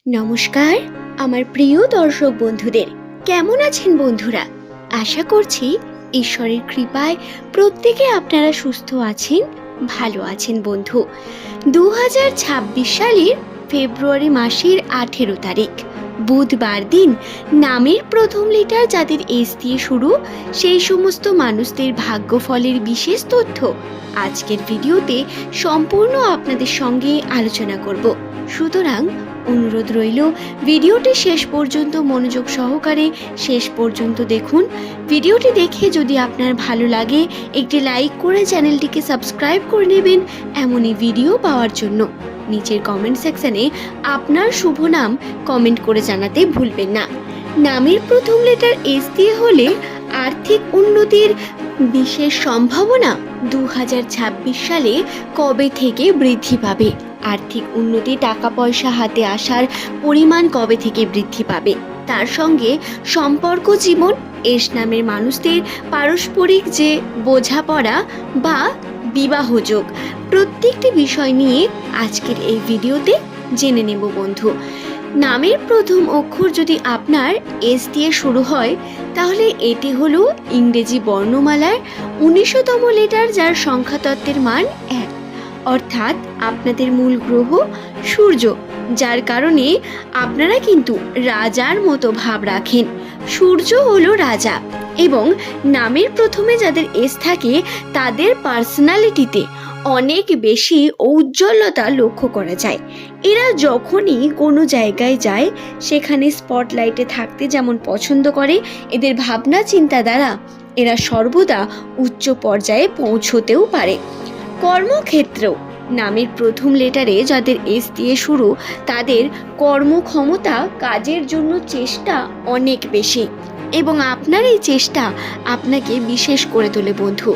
নমস্কার আমার প্রিয় দর্শক বন্ধুদের, কেমন আছেন বন্ধুরা? আশা করছি ঈশ্বরের কৃপায় প্রত্যেকে আপনারা সুস্থ আছেন, ভালো আছেন। বন্ধু, 2026 সালের ফেব্রুয়ারি মাসের 18 তারিখ বুধবার দিন নামের প্রথম লেটার যাদের এস দিয়ে শুরু, সেই সমস্ত মানুষদের ভাগ্যফলের বিশেষ তথ্য আজকের ভিডিওতে সম্পূর্ণ আপনাদের সঙ্গে আলোচনা করব। সুতরাং অনুরোধ রইল ভিডিওটি শেষ পর্যন্ত মনোযোগ সহকারে শেষ পর্যন্ত দেখুন। ভিডিওটি দেখে যদি আপনার ভালো লাগে একটি লাইক করে চ্যানেলটিকে সাবস্ক্রাইব করে নেবেন এমনই ভিডিও পাওয়ার জন্য। নিচের কমেন্ট সেকশনে আপনার শুভ নাম কমেন্ট করে জানাতে ভুলবেন না। নামের প্রথম লেটার এস দিয়ে হলে আর্থিক উন্নতির বিশেষ সম্ভাবনা 2026 সালে কবে থেকে বৃদ্ধি পাবে? আর্থিক উন্নতি, টাকা পয়সা হাতে আসার পরিমাণ কবে থেকে বৃদ্ধি পাবে? তার সঙ্গে সম্পর্ক জীবন, এস নামের মানুষদের পারস্পরিক যে বোঝাপড়া বা বিবাহযোগ, প্রত্যেকটি বিষয় নিয়ে আজকের এই ভিডিওতে জেনে নেব বন্ধু। নামের প্রথম অক্ষর যদি আপনার এস দিয়ে শুরু হয় তাহলে এটি হলো ইংরেজি বর্ণমালার 19তম লেটার, যার সংখ্যাতত্ত্বের মান 1, অর্থাৎ আপনাদের মূল গ্রহ সূর্য, যার কারণে আপনারা কিন্তু রাজার মতো ভাব রাখেন। সূর্য হলো রাজা এবং নামের প্রথমে যাদের এস থাকে তাদের পার্সোনালিটিতে অনেক বেশি ঔজ্জ্বল্যতা লক্ষ্য করা যায়। এরা যখনই কোনো জায়গায় যায় সেখানে স্পটলাইটে থাকতে যেমন পছন্দ করে, এদের ভাবনা চিন্তা দ্বারা এরা সর্বদা উচ্চ পর্যায়ে পৌঁছতেও পারে। কর্মক্ষেত্রেও নামের প্রথম লেটারে যাদের এস দিয়ে শুরু তাদের কর্মক্ষমতা, কাজের জন্য চেষ্টা অনেক বেশি এবং আপনার এই চেষ্টা আপনাকে বিশেষ করে তোলে বন্ধু।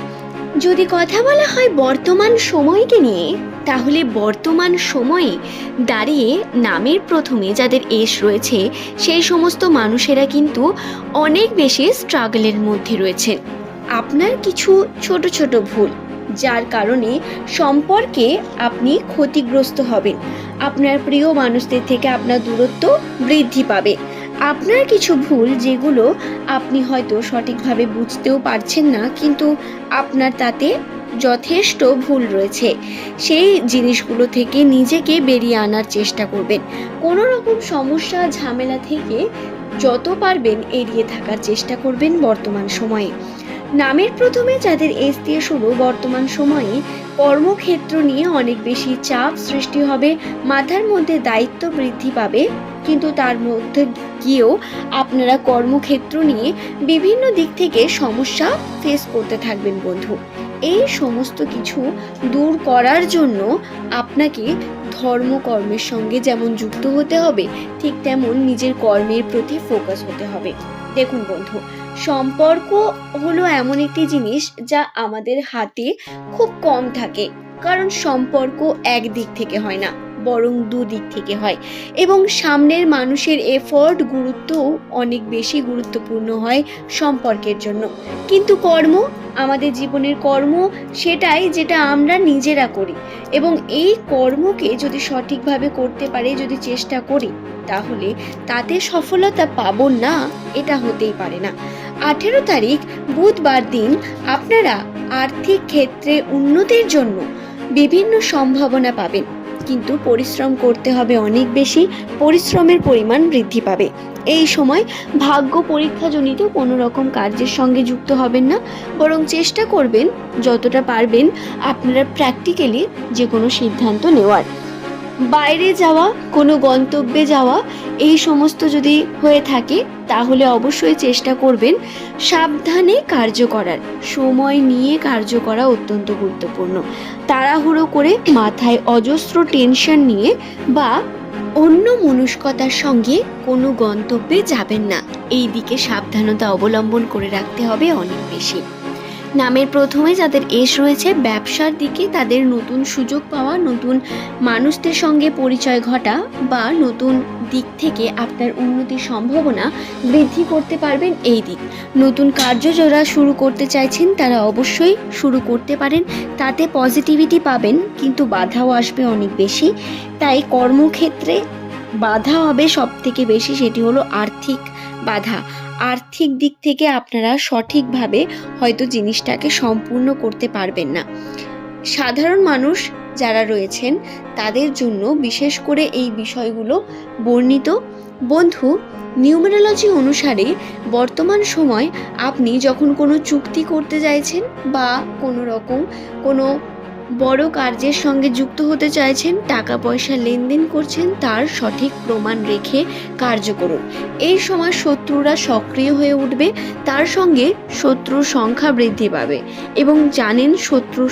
যদি কথা বলা হয় বর্তমান সময়কে নিয়ে, তাহলে বর্তমান সময়ে দাঁড়িয়ে নামের প্রথমে যাদের এস রয়েছে সেই সমস্ত মানুষেরা কিন্তু অনেক বেশি স্ট্রাগলের মধ্যে রয়েছেন। আপনার কিছু ছোট ছোট ভুল, যার কারণে সম্পর্কে আপনি ক্ষতিগ্রস্ত হবেন, আপনার প্রিয় মানুষদের থেকে আপনার দূরত্ব বৃদ্ধি পাবে। আপনার কিছু ভুল যেগুলো আপনি হয়তো সঠিকভাবে বুঝতেও পারছেন না, কিন্তু আপনার তাতে যথেষ্ট ভুল রয়েছে, সেই জিনিসগুলো থেকে নিজেকে বেরিয়ে আনার চেষ্টা করবেন। কোনো রকম সমস্যা ঝামেলা থেকে যত পারবেন এড়িয়ে থাকার চেষ্টা করবেন বর্তমান সময়ে। নামের প্রথমে যাদের এস দিয়ে শুরু, বর্তমান সময়ে কর্মক্ষেত্র নিয়ে অনেক বেশি চাপ সৃষ্টি হবে, মাথার মধ্যে দায়িত্ব বৃদ্ধি পাবে, কিন্তু তার মধ্যে গিয়েও আপনারা কর্মক্ষেত্র নিয়ে বিভিন্ন দিক থেকে সমস্যা ফেস করতে থাকবেন বন্ধু। এই সমস্ত কিছু দূর করার জন্য আপনাকে ধর্মকর্মের সঙ্গে যেমন যুক্ত হতে হবে, ঠিক তেমন নিজের কর্মের প্রতি ফোকাস হতে হবে। দেখুন বন্ধু, সম্পর্ক হলো এমন একটি জিনিস যা আমাদের হাতে খুব কম থাকে, কারণ সম্পর্ক এক দিক থেকে হয় না, বরং দুদিক থেকে হয় এবং সামনের মানুষের এফোর্ট, গুরুত্বও অনেক বেশি গুরুত্বপূর্ণ হয় সম্পর্কের জন্য। কিন্তু কর্ম, আমাদের জীবনের কর্ম সেটাই যেটা আমরা নিজেরা করি এবং এই কর্মকে যদি সঠিকভাবে করতে পারি, যদি চেষ্টা করি, তাহলে তাতে সফলতা পাবো না এটা হতেই পারে না। 18 তারিখ বুধবার দিন আপনারা আর্থিক ক্ষেত্রে উন্নতির জন্য বিভিন্ন সম্ভাবনা পাবেন, কিন্তু পরিশ্রম করতে হবে অনেক বেশি, পরিশ্রমের পরিমাণ বৃদ্ধি পাবে। এই সময় ভাগ্য পরীক্ষাজনিত কোনো রকম কার্যের সঙ্গে যুক্ত হবেন না, বরং চেষ্টা করবেন যতটা পারবেন আপনারা প্র্যাকটিক্যালি যে কোনো সিদ্ধান্ত নেওয়ার। বাইরে যাওয়া, কোনো গন্তব্যে যাওয়া, এই সমস্ত যদি হয়ে থাকে তাহলে অবশ্যই চেষ্টা করবেন সাবধানে কার্য করার, সময় নিয়ে কার্য করা অত্যন্ত গুরুত্বপূর্ণ। তাড়াহুড়ো করে মাথায় অজস্র টেনশন নিয়ে বা অন্য মনস্কতার সঙ্গে কোনো গন্তব্যে যাবেন না, এই দিকে সাবধানতা অবলম্বন করে রাখতে হবে অনেক বেশি। নামের প্রথমে যাদের এস রয়েছে, ব্যবসার দিকে তাদের নতুন সুযোগ পাওয়া, নতুন মানুষদের সঙ্গে পরিচয় ঘটা বা নতুন দিক থেকে আপনার উন্নতির সম্ভাবনা বৃদ্ধি করতে পারবেন। এই দিক, নতুন কার্য যারা শুরু করতে চাইছেন তারা অবশ্যই শুরু করতে পারেন, তাতে পজিটিভিটি পাবেন, কিন্তু বাধাও আসবে অনেক বেশি। তাই কর্মক্ষেত্রে বাধা হবে সব থেকে বেশি, সেটি হলো আর্থিক বাধা। আর্থিক দিক থেকে আপনারা সঠিকভাবে হয়তো জিনিসটাকে সম্পূর্ণ করতে পারবেন না। সাধারণ মানুষ যারা রয়েছেন তাদের জন্য বিশেষ করে এই বিষয়গুলো বর্ণিত। বন্ধু, নিউমেরোলজি অনুসারে বর্তমান সময় আপনি যখন কোনো চুক্তি করতে চাইছেন বা কোনো বড় কার্যের সঙ্গে যুক্ত হতে চাইছেন, টাকা পয়সা লেনদেন করছেন, তার সঠিক প্রমাণ রেখে কার্য করুন। এই সময় শত্রুরা সক্রিয় হয়ে উঠবে, তার সঙ্গে শত্রুর সংখ্যা বৃদ্ধি পাবে এবং জানেন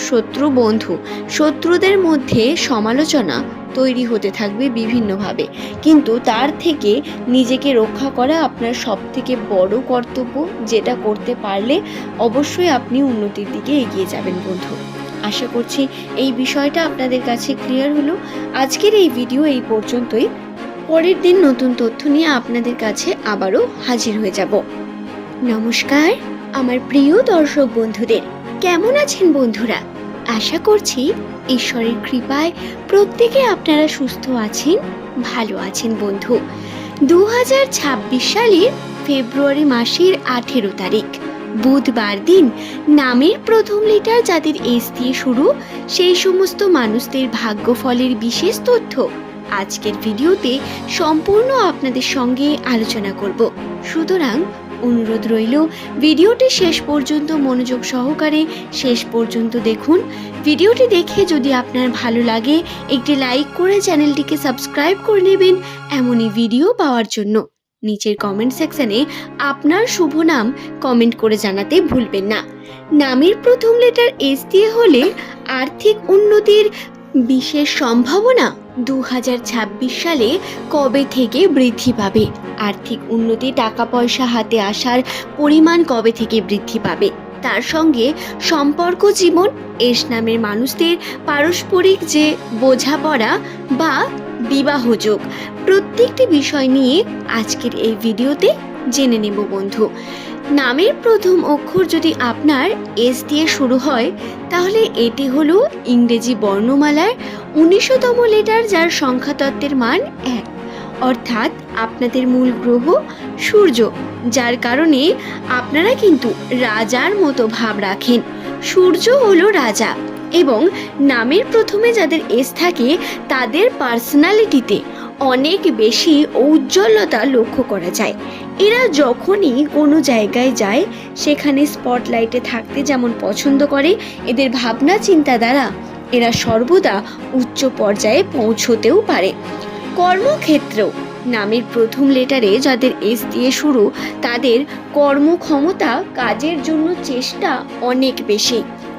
শত্রু বন্ধু, শত্রুদের মধ্যে সমালোচনা তৈরি হতে থাকবে বিভিন্নভাবে, কিন্তু তার থেকে নিজেকে রক্ষা করা আপনার সব থেকে বড় কর্তব্য, যেটা করতে পারলে অবশ্যই আপনি উন্নতির দিকে এগিয়ে যাবেন বন্ধু। আশা করছি এই বিষয়টা আপনাদের কাছে ক্লিয়ার হলো। আজকের এই ভিডিও এই পর্যন্তই। পরের দিন নতুন তথ্য নিয়ে আপনাদের কাছে আবারও হাজির হয়ে যাব। নমস্কার আমার প্রিয় দর্শক বন্ধুদের, কেমন আছেন বন্ধুরা? আশা করছি ঈশ্বরের কৃপায় প্রত্যেকে আপনারা সুস্থ আছেন, ভালো আছেন বন্ধু। 2026 সালের ফেব্রুয়ারি মাসের 18 তারিখ বুধবার দিন নামের প্রথম লেটার যাদের এস দিয়ে শুরু, সেই সমস্ত মানুষদের ভাগ্যফলের বিশেষ তথ্য আজকের ভিডিওতে সম্পূর্ণ আপনাদের সঙ্গে আলোচনা করব। সুতরাং অনুরোধ রইল ভিডিওটি শেষ পর্যন্ত মনোযোগ সহকারে শেষ পর্যন্ত দেখুন। ভিডিওটি দেখে যদি আপনার ভালো লাগে একটি লাইক করে চ্যানেলটিকে সাবস্ক্রাইব করে নেবেন এমনই ভিডিও পাওয়ার জন্য। নিচের কমেন্ট সেকশনে আপনার শুভ নাম কমেন্ট করে জানাতে ভুলবেন না। নামের প্রথম লেটার এস দিয়ে হলে আর্থিক উন্নতির বিশেষ সম্ভাবনা 2026 সালে কবে থেকে বৃদ্ধি পাবে? আর্থিক উন্নতি, টাকা পয়সা হাতে আসার পরিমাণ কবে থেকে বৃদ্ধি পাবে? তার সঙ্গে সম্পর্ক জীবন, এস নামের মানুষদের পারস্পরিক যে বোঝাপড়া বা বিবাহযোগ, প্রত্যেকটি বিষয় নিয়ে আজকের এই ভিডিওতে জেনে নেব বন্ধু। নামের প্রথম অক্ষর যদি আপনার এস দিয়ে শুরু হয় তাহলে এটি হলো ইংরেজি বর্ণমালার 19তম লেটার, যার সংখ্যাতত্ত্বের মান 1, অর্থাৎ আপনাদের মূল গ্রহ সূর্য, যার কারণে আপনারা কিন্তু রাজার মতো ভাব রাখেন। সূর্য হলো রাজা এবং নামের প্রথমে যাদের এস থাকে তাদের পার্সোনালিটিতে অনেক বেশি ঔজ্জ্বল্যতা লক্ষ্য করা যায়। এরা যখনই কোনো জায়গায় যায় সেখানে স্পটলাইটে থাকতে যেমন পছন্দ করে, এদের ভাবনা চিন্তা দ্বারা এরা সর্বদা উচ্চ পর্যায়ে পৌঁছতেও পারে। কর্মক্ষেত্রেও নামের প্রথম লেটারে যাদের এস দিয়ে শুরু তাদের কর্মক্ষমতা, কাজের জন্য চেষ্টা অনেক বেশি।